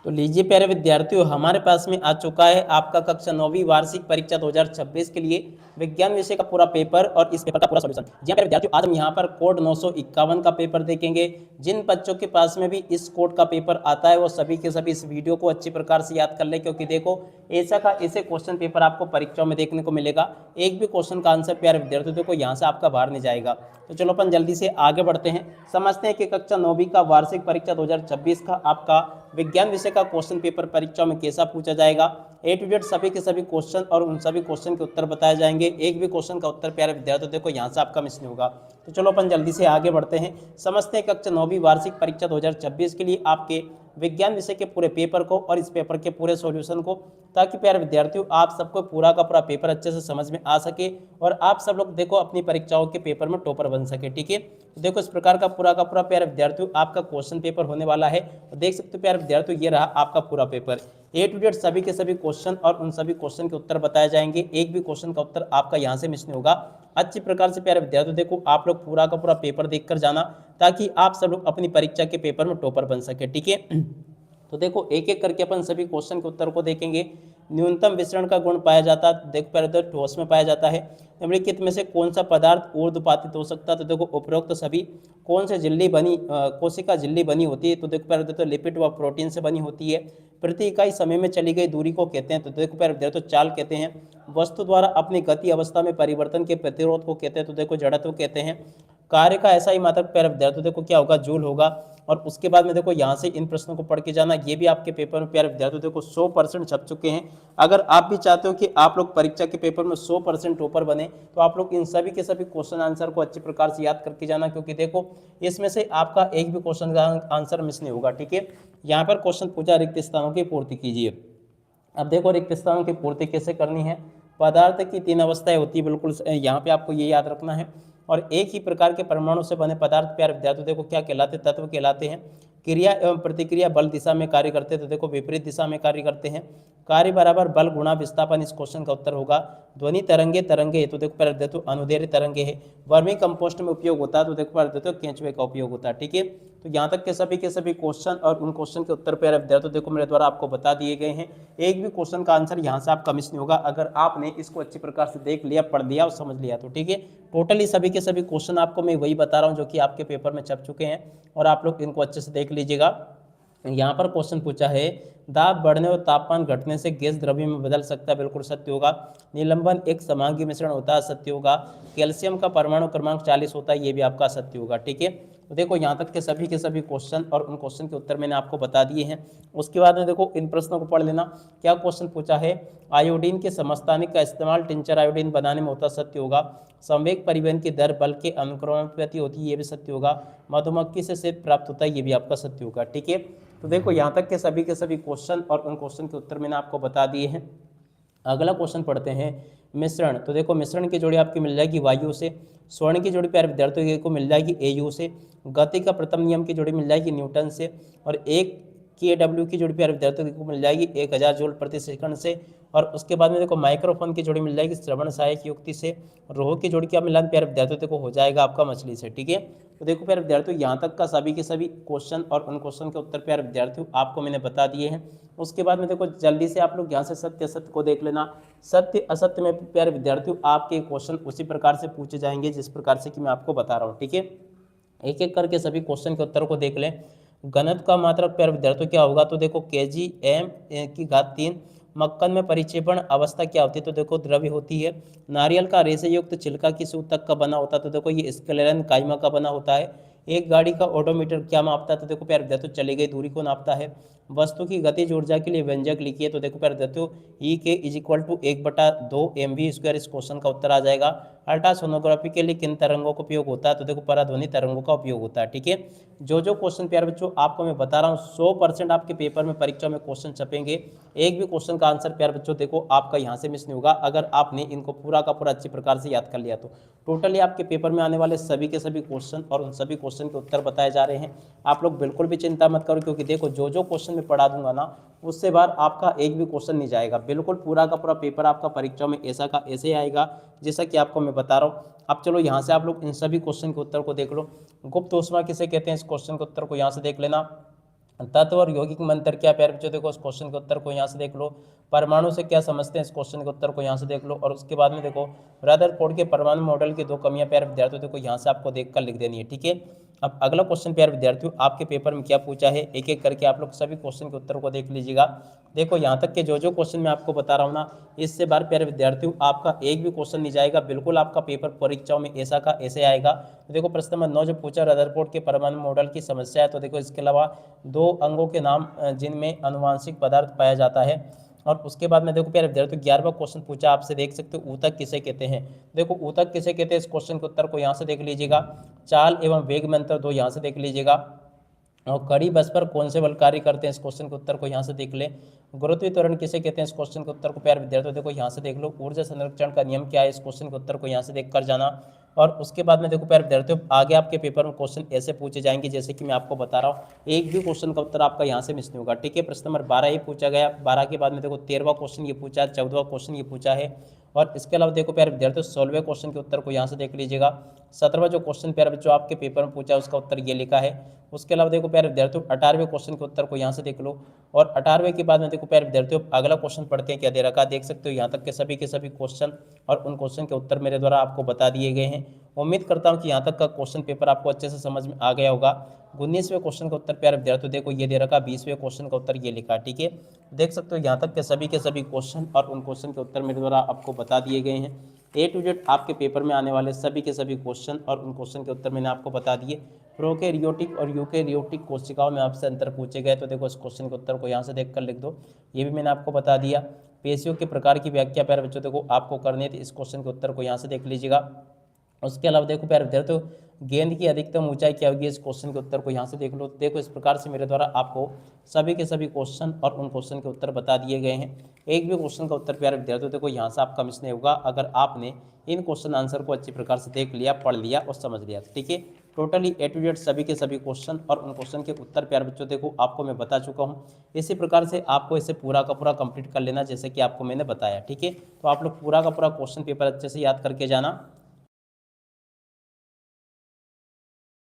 तो लीजिए प्यारे विद्यार्थियों, हमारे पास में आ चुका है आपका कक्षा 9वीं वार्षिक परीक्षा 2026 के लिए विज्ञान विषय का पूरा पेपर और इस पेपर का पूरा सॉल्यूशन। जी हाँ प्यारे विद्यार्थियों, आज हम यहाँ पर कोड 951 का पेपर देखेंगे। जिन बच्चों के पास में भी इस कोड का पेपर आता है वो सभी के सभी इस वीडियो को अच्छी प्रकार से याद कर ले, क्योंकि देखो ऐसा का ऐसे क्वेश्चन पेपर आपको परीक्षाओं में देखने को मिलेगा। एक भी क्वेश्चन का आंसर प्यारे विद्यार्थियों देखो यहाँ से आपका बाहर नहीं जाएगा। तो चलो अपन जल्दी से आगे बढ़ते हैं, समझते हैं कि कक्षा 9वीं का वार्षिक परीक्षा 2026 का आपका विज्ञान विषय का क्वेश्चन पेपर परीक्षा में कैसा पूछा जाएगा। ए टू जेड सभी के सभी क्वेश्चन और उन सभी क्वेश्चन के उत्तर बताए जाएंगे। एक भी क्वेश्चन का उत्तर प्यारे विद्यार्थियों देखो यहाँ से आपका मिस नहीं होगा। तो चलो अपन जल्दी से आगे बढ़ते हैं, समझते हैं कक्षा 9वीं वार्षिक परीक्षा 2026 के लिए आपके विज्ञान विषय के पूरे पेपर को और इस पेपर के पूरे सॉल्यूशन को, ताकि प्यारे विद्यार्थियों आप सबको पूरा का पूरा पेपर अच्छे से समझ में आ सके और आप सब लोग देखो अपनी परीक्षाओं के पेपर में टॉपर बन सके। ठीक है, तो देखो इस प्रकार का पूरा प्यारे विद्यार्थियों आपका क्वेश्चन पेपर होने वाला है। तो देख सकते हो प्यारे विद्यार्थियों, ये रहा आपका पूरा पेपर। ए टू जेड सभी के सभी क्वेश्चन और उन सभी क्वेश्चन के उत्तर बताए जाएंगे। एक भी क्वेश्चन का उत्तर आपका यहाँ से मिस नहीं होगा। अच्छी प्रकार से प्यारे विद्यार्थियों देखो आप लोग पूरा का पूरा पेपर देखकर जाना, ताकि आप सब लोग अपनी परीक्षा के पेपर में टॉपर बन सके। ठीक है, तो देखो एक एक करके अपन सभी क्वेश्चन के उत्तर को देखेंगे। न्यूनतम विसरण का गुण पाया जाता है, देखो पहले तो ठोस में पाया जाता है। निम्नलिखित में से कौन सा पदार्थ ऊर्ध्वपातित हो सकता है, तो देखो उपरोक्त सभी। कौन से झिल्ली बनी कोशिका झिल्ली बनी होती है, तो देखो पहले तो लिपिड व प्रोटीन से बनी होती है। प्रति इकाई समय में चली गई दूरी को कहते हैं, तो देखो पहले तो चाल कहते हैं। वस्तु द्वारा अपनी गति अवस्था में परिवर्तन के प्रतिरोध को कहते हैं, तो देखो जड़त्व कहते हैं। कार्य का ऐसा ही मात्रक प्यारे विद्यार्थियों देखो क्या होगा, जूल होगा। और उसके बाद में देखो यहाँ से इन प्रश्नों को पढ़ के जाना, ये भी आपके पेपर में प्यारे विद्यार्थियों देखो 100% छप चुके हैं। अगर आप भी चाहते हो कि आप लोग परीक्षा के पेपर में 100% टॉपर बने, तो आप लोग इन सभी के सभी क्वेश्चन आंसर को अच्छी प्रकार से याद करके जाना, क्योंकि देखो इसमें से आपका एक भी क्वेश्चन का आंसर मिस नहीं होगा। ठीक है, यहाँ पर क्वेश्चन पूछा रिक्त स्थानों की पूर्ति कीजिए। अब देखो रिक्त स्थानों की पूर्ति कैसे करनी है। पदार्थ की 3 अवस्थाएं होती है, बिल्कुल यहाँ पे आपको ये याद रखना है। और एक ही प्रकार के परमाणु से बने पदार्थ प्यारे विद्यार्थियों देखो क्या कहलाते, तत्व कहलाते हैं। क्रिया एवं प्रतिक्रिया बल दिशा में कार्य करते हैं, तो देखो विपरीत दिशा में कार्य करते हैं। कार्य बराबर बल गुणा विस्थापन इस क्वेश्चन का उत्तर होगा। ध्वनि तरंगे तरंगे, तो देखो पहले देखो अनुदैर्ध्य तरंगे है। वर्मी कंपोस्ट में उपयोग होता है, तो देखो पहले देखो केंचुए का उपयोग होता है। ठीक है, तो यहाँ तक के सभी क्वेश्चन और उन क्वेश्चन के उत्तर प्यारे विद्यार्थियों देखो मेरे द्वारा आपको बता दिए गए हैं। एक भी क्वेश्चन का आंसर यहाँ से आपका मिस नहीं होगा, अगर आपने इसको अच्छी प्रकार से देख लिया, पढ़ लिया और समझ लिया तो। ठीक है, टोटली सभी के सभी क्वेश्चन आपको मैं वही बता रहा हूँ जो कि आपके पेपर में छप चुके हैं, और आप लोग इनको अच्छे से देख लीजिएगा। यहाँ पर क्वेश्चन पूछा है, दाब बढ़ने और तापमान घटने से गैस द्रव्य में बदल सकता है, बिल्कुल सत्य होगा। निलंबन एक समांगी मिश्रण होता है, सत्य होगा। कैल्शियम का परमाणु क्रमांक 40 होता है, ये भी आपका सत्य होगा। ठीक है, तो देखो यहाँ तक के सभी क्वेश्चन और उन क्वेश्चन के उत्तर मैंने आपको बता दिए हैं। उसके बाद में देखो इन प्रश्नों को पढ़ लेना। क्या क्वेश्चन पूछा है, आयोडीन के समस्थानिक का इस्तेमाल टिंचर आयोडीन बनाने में होता, सत्य होगा। संवेग परिवहन की दर बल के अनुक्रमानुपाती होती है, ये भी सत्य होगा। मधुमक्खी से शहद प्राप्त होता है, ये भी आपका सत्य होगा। ठीक है, तो देखो यहाँ तक के सभी क्वेश्चन और उन क्वेश्चन के उत्तर मैंने आपको बता दिए हैं। अगला क्वेश्चन पढ़ते हैं, मिश्रण। तो देखो मिश्रण की जोड़ी आपकी मिल जाएगी वायु से। स्वर्ण की जोड़ी प्यारे विद्यार्थियों को मिल जाएगी एयू से। गति का प्रथम नियम की जोड़ी मिल जाएगी न्यूटन से। और एक KW की जोड़ी प्यारे विद्यार्थियों को मिल जाएगी 1000 जूल प्रति सेकंड से। और उसके बाद में देखो माइक्रोफोन की जोड़ी मिल जाएगी श्रवण सहायक युक्ति से। रोह की जोड़ी क्या मिलान प्यारे विद्यार्थियों को हो जाएगा आपका मछली से। ठीक है, तो देखो प्यारे विद्यार्थियों यहाँ तक का सभी के सभी क्वेश्चन और उन क्वेश्चन के उत्तर प्यारे विद्यार्थियों आपको मैंने बता दिए हैं। उसके बाद में देखो जल्दी से आप लोग यहाँ से सत्य असत्य को देख लेना। सत्य असत्य में प्यारे विद्यार्थियों आपके क्वेश्चन उसी प्रकार से पूछे जाएंगे जिस प्रकार से कि मैं आपको बता रहा हूँ। ठीक है, एक एक करके सभी क्वेश्चन के उत्तर को देख लें। घनत्व का मात्रक प्यारे विद्यार्थियों क्या होगा, तो देखो kg/m3। मक्खन में परिक्षेपण अवस्था क्या होती है, तो देखो द्रव्य होती है। नारियल का रेशे युक्त छिलका किस ऊतक का बना होता है, तो देखो ये स्क्लेरन काइमा का बना होता है। एक गाड़ी का ओडोमीटर क्या मापता है, तो देखो प्यारे विद्यार्थियों चली गई दूरी को नापता है। वस्तु की गतिज ऊर्जा के लिए व्यंजक लिखिए, तो देखो प्यारे विद्यार्थियों E=1/2 mv²। इस क्वेश्चन का उत्तर आ जाएगा। अल्ट्रासोनोग्राफी के लिए किन तरंगों का उपयोग होता है, तो देखो पराध्वनि तरंगों का उपयोग होता है। ठीक है, जो क्वेश्चन प्यारे बच्चों आपको मैं बता रहा हूँ 100% आपके पेपर में परीक्षा में क्वेश्चन छपेंगे। एक भी क्वेश्चन का आंसर प्यारे बच्चों देखो आपका यहाँ से मिस नहीं होगा, अगर आपने इनको पूरा का पूरा अच्छी प्रकार से याद कर लिया तो। टोटली आपके पेपर में आने वाले सभी के सभी क्वेश्चन और उन सभी क्वेश्चन के उत्तर बताए जा रहे हैं। आप लोग बिल्कुल भी चिंता मत करो, क्योंकि देखो जो क्वेश्चन मैं पढ़ा दूंगा ना, उससे बार आपका एक भी क्वेश्चन नहीं जाएगा। बिल्कुल पूरा का पूरा पेपर आपका परीक्षा में ऐसा का ऐसे आएगा जैसा कि आपको मैं बता रहा हूँ। अब चलो यहाँ से आप लोग इन सभी क्वेश्चन के उत्तर को देख लो। गुप्त ऊष्मा किसे कहते हैं, इस क्वेश्चन के उत्तर को यहाँ से देख लेना। तत्व और यौगिक में अंतर क्या प्यारे बच्चों, देखो इस क्वेश्चन के उत्तर को यहाँ से देख लो। परमाणु से क्या समझते हैं, इस क्वेश्चन के उत्तर को यहाँ से देख लो। और उसके बाद में देखो रदरफोर्ड के परमाणु मॉडल की 2 कमियां प्यारे विद्यार्थियों, देखो यहाँ से आपको देखकर लिख देनी है, ठीक है। अब अगला क्वेश्चन प्यारे विद्यार्थियों आपके पेपर में क्या पूछा है, एक एक करके आप लोग सभी क्वेश्चन के उत्तर को देख लीजिएगा। देखो यहाँ तक के जो जो क्वेश्चन मैं आपको बता रहा हूँ ना, इससे बार प्यारे विद्यार्थियों आपका एक भी क्वेश्चन नहीं जाएगा, बिल्कुल आपका पेपर परीक्षाओं में ऐसा का ऐसे आएगा। तो देखो प्रश्न नंबर 9 जो पूछा रदरफोर्ड के परमाणु मॉडल की समस्या है, तो देखो इसके अलावा 2 अंगों के नाम जिनमें अनुवांशिक पदार्थ पाया जाता है। और उसके बाद में देखो प्यारे विद्यार्थियों 11वां क्वेश्चन पूछा आपसे, देख सकते हो ऊतक किसे कहते हैं। देखो ऊतक किसे कहते हैं, इस क्वेश्चन के उत्तर को यहाँ से देख लीजिएगा। चाल एवं वेग में अंतर 2 यहाँ से देख लीजिएगा। और कड़ी बस पर कौन से बल कार्य करते हैं, इस क्वेश्चन के उत्तर को यहाँ से देख ले। गुरुत्वीय त्वरण किसे कहते हैं, इस क्वेश्चन के उत्तर को प्यारे विद्यार्थियों देखो यहाँ से देख लो। ऊर्जा संरक्षण का नियम क्या है, इस क्वेश्चन के उत्तर को यहाँ से देख कर जाना। और उसके बाद में देखो प्यारे विद्यार्थियों आगे आपके पेपर में क्वेश्चन ऐसे पूछे जाएंगे जैसे कि मैं आपको बता रहा हूँ, एक भी क्वेश्चन का उत्तर आपका यहाँ से मिस नहीं होगा, ठीक है। प्रश्न नंबर 12 ये पूछा गया, 12 के बाद में देखो 13वां क्वेश्चन ये पूछा है, 14वां क्वेश्चन ये पूछा है। और इसके अलावा देखो प्यारे विद्यार्थियों 16वें क्वेश्चन के उत्तर को यहाँ से देख लीजिएगा। 17वां जो क्वेश्चन प्यारे बच्चों आपके पेपर में पूछा है उसका उत्तर ये लिखा है। उसके अलावा देखो प्यारे विद्यार्थियों 18वें क्वेश्चन के उत्तर को यहाँ से देख लो। और 18वें के बाद में देखो प्यारे विद्यार्थियों अगला क्वेश्चन पढ़ते हैं क्या दे रखा है, देख सकते हो यहाँ तक के सभी क्वेश्चन और उन क्वेश्चन के उत्तर मेरे द्वारा आपको बता दिए गए हैं। उम्मीद करता हूँ कि यहाँ तक का क्वेश्चन पेपर आपको अच्छे से समझ में आ गया होगा। 19वें क्वेश्चन का उत्तर प्यारे विद्यार्थियों देखो ये दे रखा, 20वें क्वेश्चन का उत्तर ये लिखा, ठीक है। देख सकते हो यहाँ तक के सभी क्वेश्चन और उन क्वेश्चन के उत्तर मेरे द्वारा आपको बता दिए गए हैं। ए टू जेड आपके पेपर में आने वाले सभी के सभी क्वेश्चन और उन क्वेश्चन के उत्तर मैंने आपको बता दिए। प्रोकैरियोटिक और यूकैरियोटिक कोशिकाओं में आपसे अंतर पूछे गए, तो देखो इस क्वेश्चन के उत्तर को यहाँ से देखकर लिख दो, ये भी मैंने आपको बता दिया। पेशियों के प्रकार की व्याख्या प्यारे बच्चों देखो आपको करनी थी, इस क्वेश्चन के उत्तर को यहाँ से देख लीजिएगा। उसके अलावा देखो प्यारे विद्यार्थियों गेंद की अधिकतम ऊंचाई क्या होगी, इस क्वेश्चन के उत्तर को यहाँ से देख लो। देखो इस प्रकार से मेरे द्वारा आपको सभी के सभी क्वेश्चन और उन क्वेश्चन के उत्तर बता दिए गए हैं। एक भी क्वेश्चन का उत्तर प्यारे विद्यार्थियों देखो यहाँ से आपका मिस नहीं होगा, अगर आपने इन क्वेश्चन आंसर को अच्छी प्रकार से देख लिया, पढ़ लिया और समझ लिया, ठीक है। टोटली ए टू जेड सभी के सभी क्वेश्चन और उन क्वेश्चन के उत्तर प्यारे बच्चों देखो आपको मैं बता चुका हूँ। इसी प्रकार से आपको इसे पूरा का पूरा कंप्लीट कर लेना जैसे कि आपको मैंने बताया, ठीक है। तो आप लोग पूरा का पूरा क्वेश्चन पेपर अच्छे से याद करके जाना।